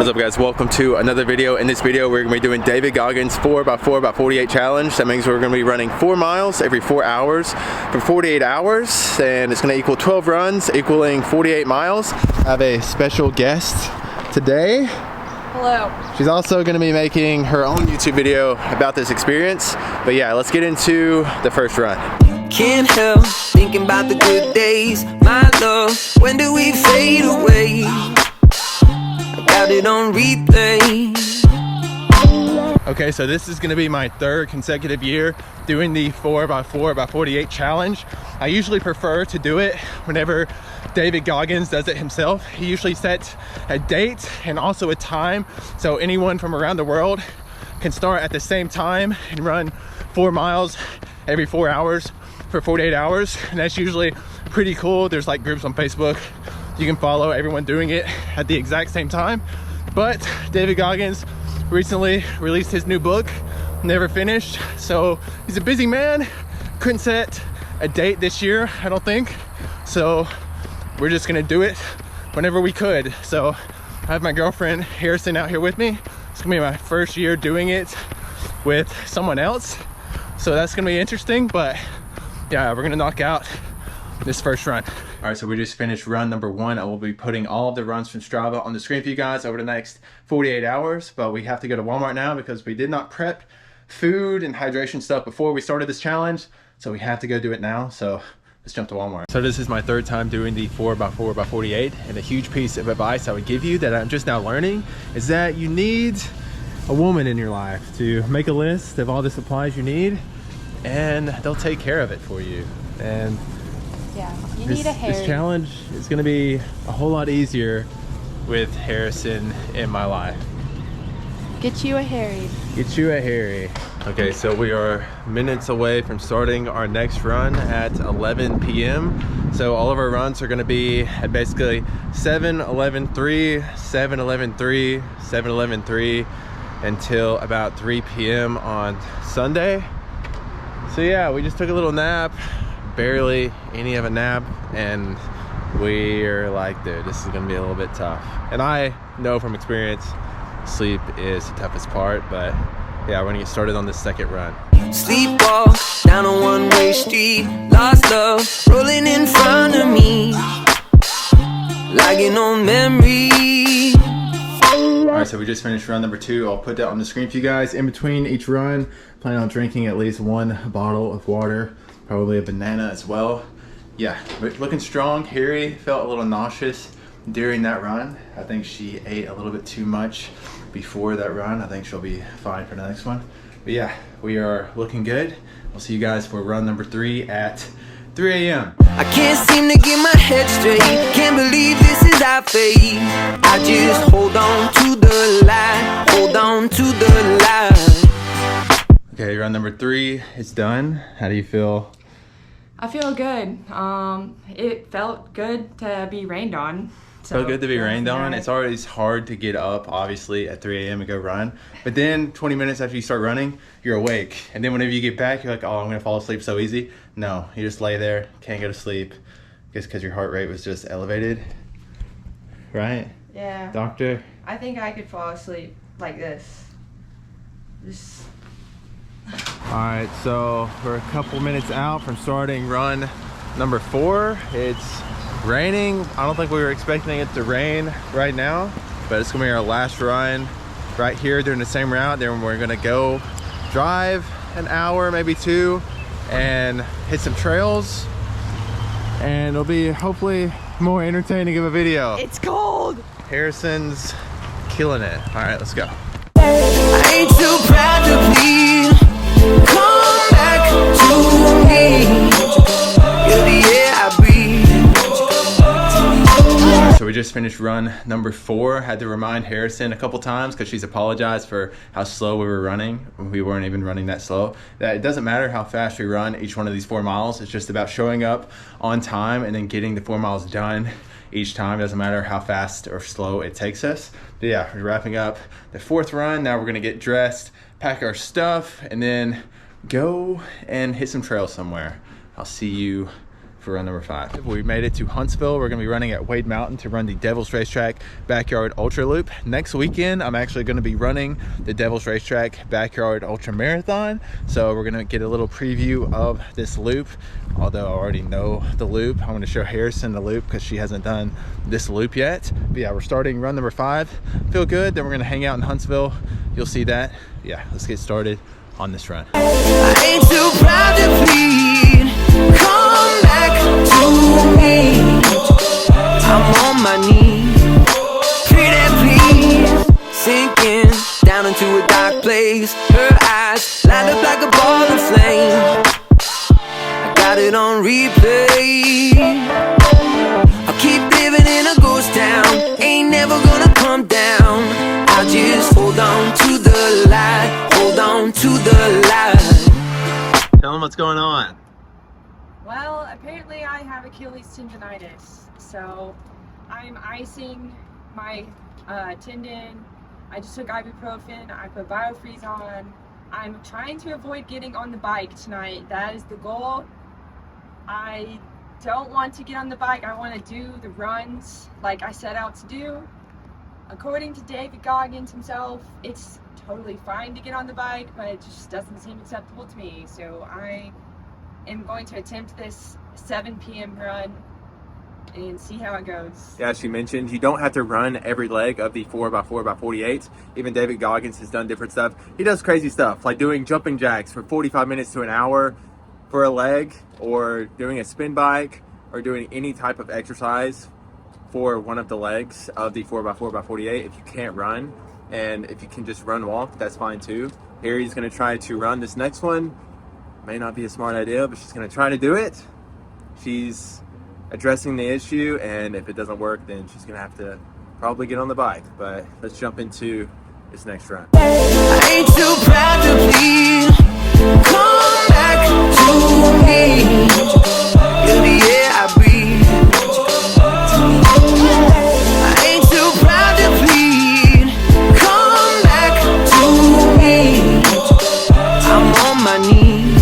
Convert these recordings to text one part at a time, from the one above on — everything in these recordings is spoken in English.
What's up guys, welcome to another video. In this video we're going to be doing David Goggins 4x4x48 challenge. That means we're going to be running 4 miles every 4 hours for 48 hours, and it's going to equal 12 runs equaling 48 miles. I have a special guest today. Hello. She's also going to be making her own YouTube video about this experience. But yeah, let's get into the first run. Can't help thinking about the good days, my love. When do we fade away? Got it on replay. Okay, so this is going to be my third consecutive year doing the 4x4x48 challenge. I usually prefer to do it whenever David Goggins does it himself. He usually sets a date and also a time, so anyone from around the world can start at the same time and run 4 miles every 4 hours for 48 hours. And that's usually pretty cool. There's like groups on Facebook. You can follow everyone doing it at the exact same time. But David Goggins recently released his new book, Never Finished. So he's a busy man. Couldn't set a date this year, I don't think. So we're just gonna do it whenever we could. So I have my girlfriend Harrison out here with me. It's gonna be my first year doing it with someone else. So that's gonna be interesting, but yeah, we're gonna knock out this first run. All right, so we just finished run number 1. I will be putting all of the runs from Strava on the screen for you guys over the next 48 hours, but we have to go to Walmart now because we did not prep food and hydration stuff before we started this challenge, so we have to go do it now. So let's jump to Walmart. So this is my third time doing the 4x4x48, and a huge piece of advice I would give you that I'm just now learning is that you need a woman in your life to make a list of all the supplies you need, and they'll take care of it for you. And yeah, you need a Harry. This challenge is going to be a whole lot easier with Harrison in my life. Get you a Harry. Get you a Harry. Okay, so we are minutes away from starting our next run at 11 p.m. So all of our runs are going to be at basically 7, 11, 3, 7, 11, 3, 7, 11, 3 until about 3 p.m. on Sunday. So yeah, we just took a little nap. Barely any of a nap, and we're like, dude, this is gonna be a little bit tough. And I know from experience sleep is the toughest part, but yeah, we're gonna get started on this second run. Sleepwalk down a one-way street, lost love rolling in front of me, lagging on memory. All right, so we just finished run number 2. I'll put that on the screen for you guys. In between each run, plan on drinking at least 1 bottle of water, probably a banana as well. Yeah, but looking strong. Harry felt a little nauseous during that run. I think she ate a little bit too much before that run. I think she'll be fine for the next one. But yeah, we are looking good. We'll see you guys for run number 3 at 3 a.m. I can't seem to get my head straight. Can't believe this is our fate. I just hold on to the line. Hold on to the line. Okay, run number 3 is done. How do you feel? I feel good. It felt good to be rained on. So Felt good to be rained on. It's always hard to get up, obviously, at 3 a.m. and go run. But then 20 minutes after you start running, you're awake. And then whenever you get back, you're like, oh, I'm going to fall asleep so easy. No, you just lay there, can't go to sleep, just because your heart rate was just elevated. Right? Yeah. Doctor? I think I could fall asleep like this. Just... Alright, so we're a couple minutes out from starting run number 4. It's raining. I don't think we were expecting it to rain right now, but it's gonna be our last run right here doing the same route. Then we're gonna go drive an hour, maybe 2, and hit some trails, and it'll be hopefully more entertaining of a video. It's cold. Harrison's killing it. Alright, let's go. I ain't too proud to plead. Come back to me. You're the air I breathe. So we just finished run number 4. Had to remind Harrison a couple times because she's apologized for how slow we were running. We weren't even running that slow. That it doesn't matter how fast we run each one of these 4 miles. It's just about showing up on time and then getting the 4 miles done each time. It doesn't matter how fast or slow it takes us. But yeah, we're wrapping up the 4th run. Now we're gonna get dressed, pack our stuff, and then go and hit some trails somewhere. I'll see you for run number 5. We made it to Huntsville. We're gonna be running at Wade Mountain to run the Devil's Racetrack Backyard Ultra Loop. Next weekend, I'm actually gonna be running the Devil's Racetrack Backyard Ultra Marathon. So we're gonna get a little preview of this loop. Although I already know the loop, I'm gonna show Harrison the loop because she hasn't done this loop yet. But yeah, we're starting run number 5. Feel good, then we're gonna hang out in Huntsville. You'll see that. Yeah, let's get started on this run. I ain't too proud to plead. Come back to me. I'm on my knees. Pretty please. Sinking down into a dark place. Her eyes light up like a ball of flame. I got it on replay. I'll keep living in a ghost town. Ain't never gonna come down. I'll just hold on to the light. Hold on to the light. Tell them what's going on. Well, apparently I have Achilles tendonitis, so I'm icing my tendon. I just took ibuprofen. I put biofreeze on. I'm trying to avoid getting on the bike tonight. That is the goal. I don't want to get on the bike. I want to do the runs like I set out to do. According to David Goggins himself, it's totally fine to get on the bike, but it just doesn't seem acceptable to me. So I am going to attempt this 7 p.m. run and see how it goes. Yeah, she mentioned you don't have to run every leg of the 4x4x48. Even David Goggins has done different stuff. He does crazy stuff like doing jumping jacks for 45 minutes to an hour for a leg, or doing a spin bike, or doing any type of exercise for one of the legs of the 4x4x48 if you can't run. And if you can just run walk, that's fine too. Harry's gonna try to run this next one. May not be a smart idea, but she's gonna try to do it. She's addressing the issue, and if it doesn't work, then she's gonna have to probably get on the bike. But let's jump into this next run. I ain't too proud to plead. Come back to me. You're the air I breathe. I ain't too proud to plead. Come back to me. I'm on my knees.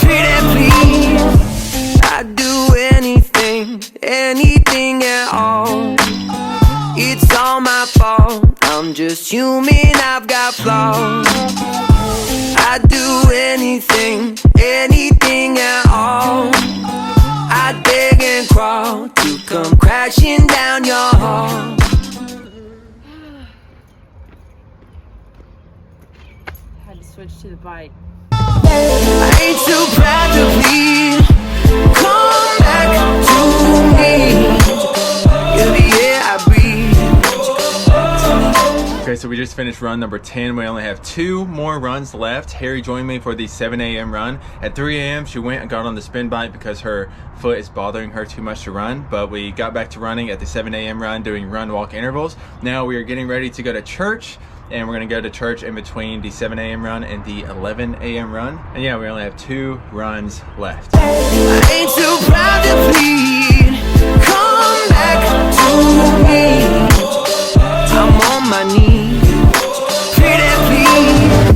Pretty please. I'd do anything, anything at all. It's all my fault. I'm just human, I've got flaws. I'd do anything, anything at all. I'd beg and crawl to come crashing down your hall. Had to switch to the bike. I ain't too proud to plead. Come back to me. You're the air I breathe. Okay, so we just finished run number 10. We only have 2 more runs left. Harry joined me for the 7 a.m. run. At 3 a.m. she went and got on the spin bike because her foot is bothering her too much to run. But we got back to running at the 7 a.m. run, doing run walk intervals. Now we are getting ready to go to church, and we're gonna go to church in between the 7 a.m. run and the 11 a.m. run. And yeah, we only have 2 runs left. I ain't too proud to plead. Come back to me. I'm on my knees. Pretty please.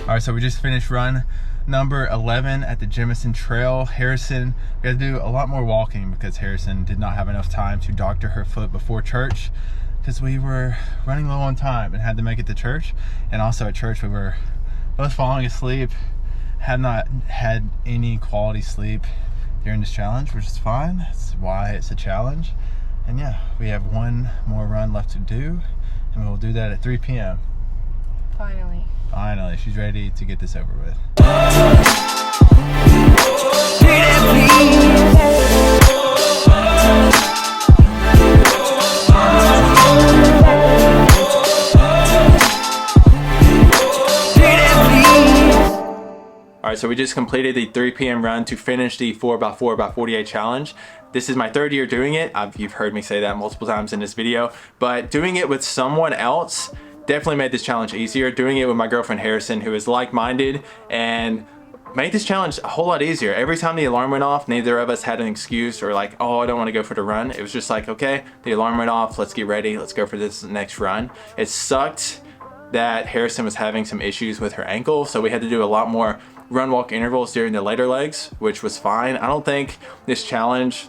All right, so we just finished run number 11 at the Jemison Trail. Harrison, we had to do a lot more walking because Harrison did not have enough time to doctor her foot before church, because we were running low on time and had to make it to church. And also at church we were both falling asleep, had not had any quality sleep during this challenge, which is fine. That's why it's a challenge. And yeah, we have 1 more run left to do, and we'll do that at 3 p.m. Finally. Finally, she's ready to get this over with. All right, so we just completed the 3 p.m. run to finish the 4x4x48 challenge. This is my 3rd year doing it. You've heard me say that multiple times in this video, but doing it with someone else definitely made this challenge easier. Doing it with my girlfriend Harrison, who is like-minded, and made this challenge a whole lot easier. Every time the alarm went off, neither of us had an excuse or like, oh, I don't want to go for the run. It was just like, okay, the alarm went off, let's get ready, let's go for this next run. It sucked that Harrison was having some issues with her ankle, so we had to do a lot more run walk intervals during the later legs, which was fine. I don't think this challenge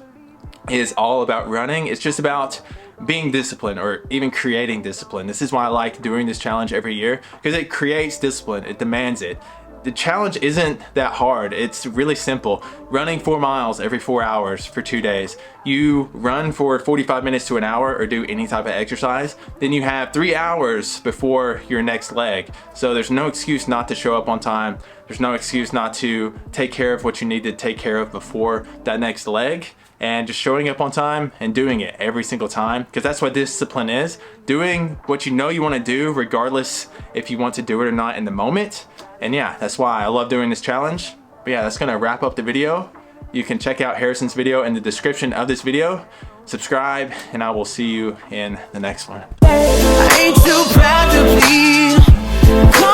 is all about running. It's just about being disciplined, or even creating discipline. This is why I like doing this challenge every year, because it creates discipline, it demands it. The challenge isn't that hard. It's really simple. Running 4 miles every 4 hours for 2 days. You run for 45 minutes to an hour or do any type of exercise. Then you have 3 hours before your next leg. So there's no excuse not to show up on time. There's no excuse not to take care of what you need to take care of before that next leg. And just showing up on time and doing it every single time, because that's what discipline is. Doing what you know you want to do, regardless if you want to do it or not in the moment. And yeah, that's why I love doing this challenge. But yeah, that's gonna wrap up the video. You can check out Harrison's video in the description of this video. Subscribe, and I will see you in the next one. I ain't too proud to plead.